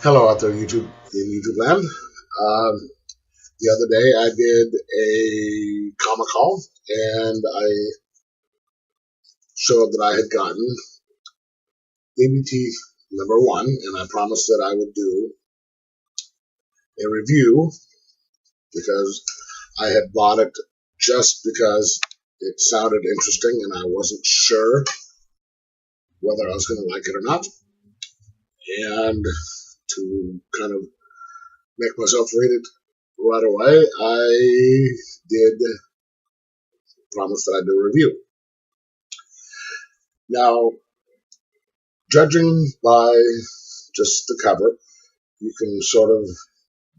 Hello out there, YouTube in YouTube land. The other day I did a comic haul and I showed that I had gotten Babyteeth #1, and I promised that I would do a review because I had bought it just because it sounded interesting and I wasn't sure whether I was going to like it or not. And to kind of make myself read it right away, I did promise that I'd do a review. Now, judging by just the cover, you can sort of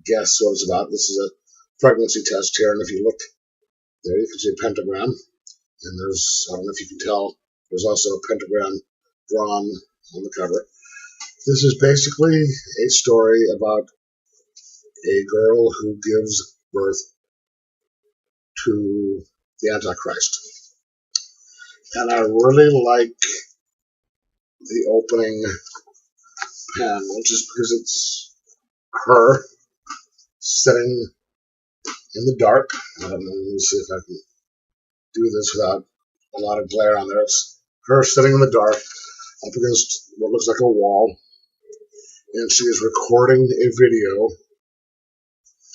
guess what it's about. This is a pregnancy test here, and if you look there, you can see a pentagram, and I don't know if you can tell, there's also a pentagram drawn on the cover. This is basically a story about a girl who gives birth to the Antichrist. And I really like the opening panel just because it's her sitting in the dark. I don't know, let me see if I can do this without a lot of glare on there. It's her sitting in the dark up against what looks like a wall, and she is recording a video,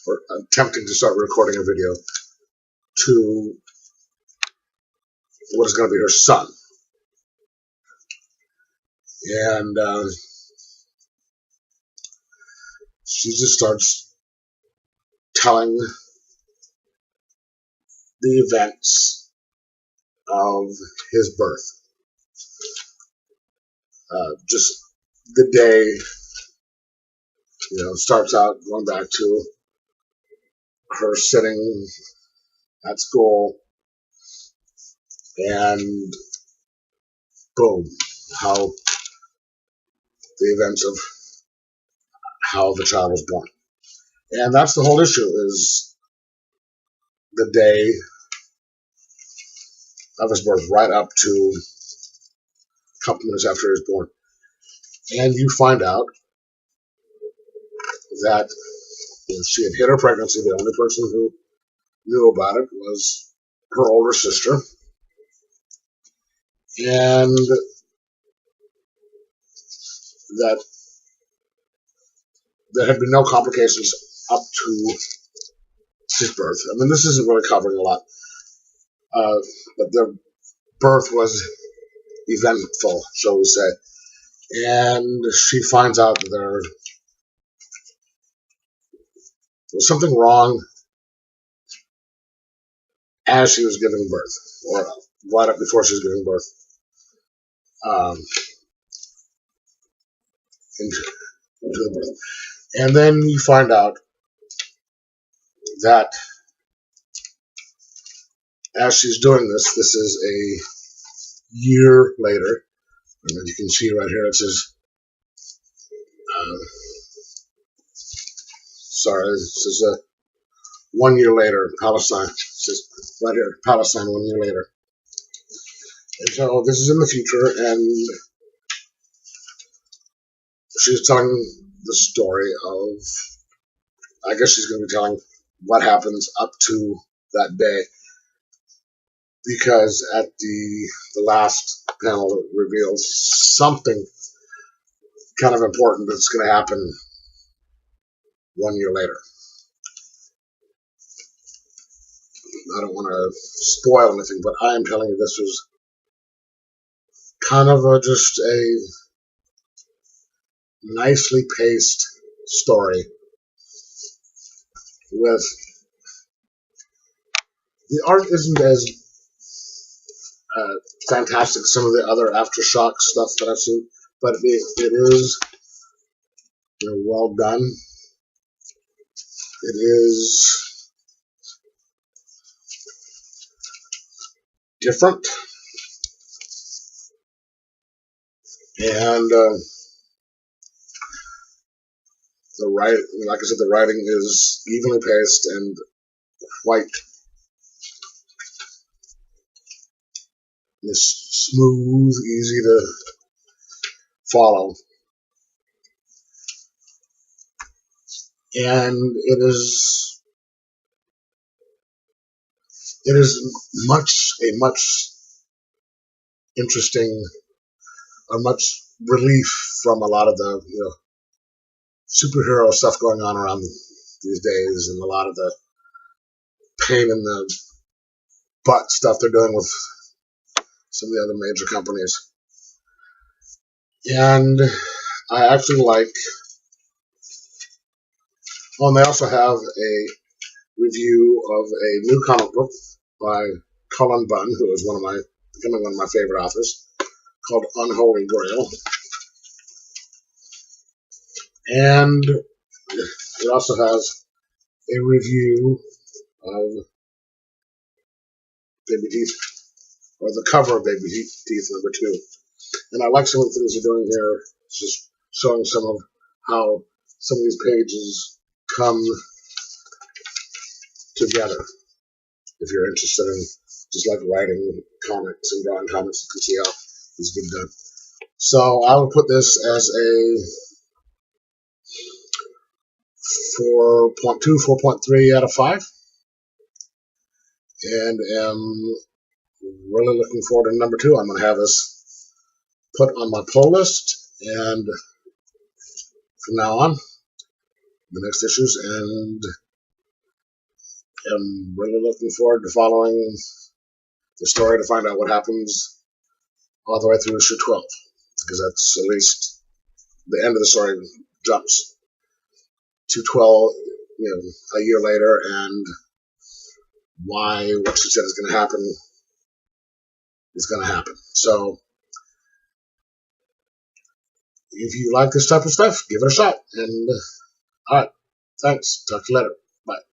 or attempting to start recording a video, to what is going to be her son. And she just starts telling the events of his birth. Just the day, starts out going back to her sitting at school, and boom, how the events of how the child was born. And that's the whole issue, is the day of his birth, right up to a couple minutes after he was born. And you find out that she had hid her pregnancy. The only person who knew about it was her older sister. And that there had been no complications up to his birth. I mean, this isn't really covering a lot, but the birth was eventful, shall we say. And she finds out that there was something wrong as she was giving birth, or right up before she was giving birth, um, into the birth. And then you find out that as she's doing this, this is a year later, and as you can see right here, it says, this is 1 year later, Palestine. It says right here, Palestine 1 year later. And so this is in the future, and she's telling the story of, I guess she's going to be telling what happens up to that day, because at the last panel it reveals something kind of important that's going to happen 1 year later. I don't want to spoil anything, but I am telling you this was kind of just a nicely paced story with, the art isn't as fantastic as some of the other Aftershock stuff that I've seen, but it is well done. It is different, and like I said, the writing is evenly paced and quite smooth, easy to follow. and it is much interesting, or much relief from a lot of the superhero stuff going on around these days, and a lot of the pain in the butt stuff they're doing with some of the other major companies. And I actually like. Oh, and they also have a review of a new comic book by Cullen Bunn, who is becoming one of my favorite authors, called Unholy Grail. And it also has a review of Babyteeth, or the cover of Babyteeth #2. And I like some of the things they're doing here. It's just showing some of how some of these pages come together. If you're interested in just like writing comics and drawing comics, you can see how it's been done. So I would put this as a 4.2, 4.3 out of 5. And am really looking forward to #2. I'm going to have this put on my pull list, and from now on, the next issues, and am really looking forward to following the story to find out what happens all the way through issue 12, because that's at least the end of the story jumps to 12, a year later, and what she said is going to happen is going to happen. So if you like this type of stuff, give it a shot. And all right, thanks. Talk to you later. Bye.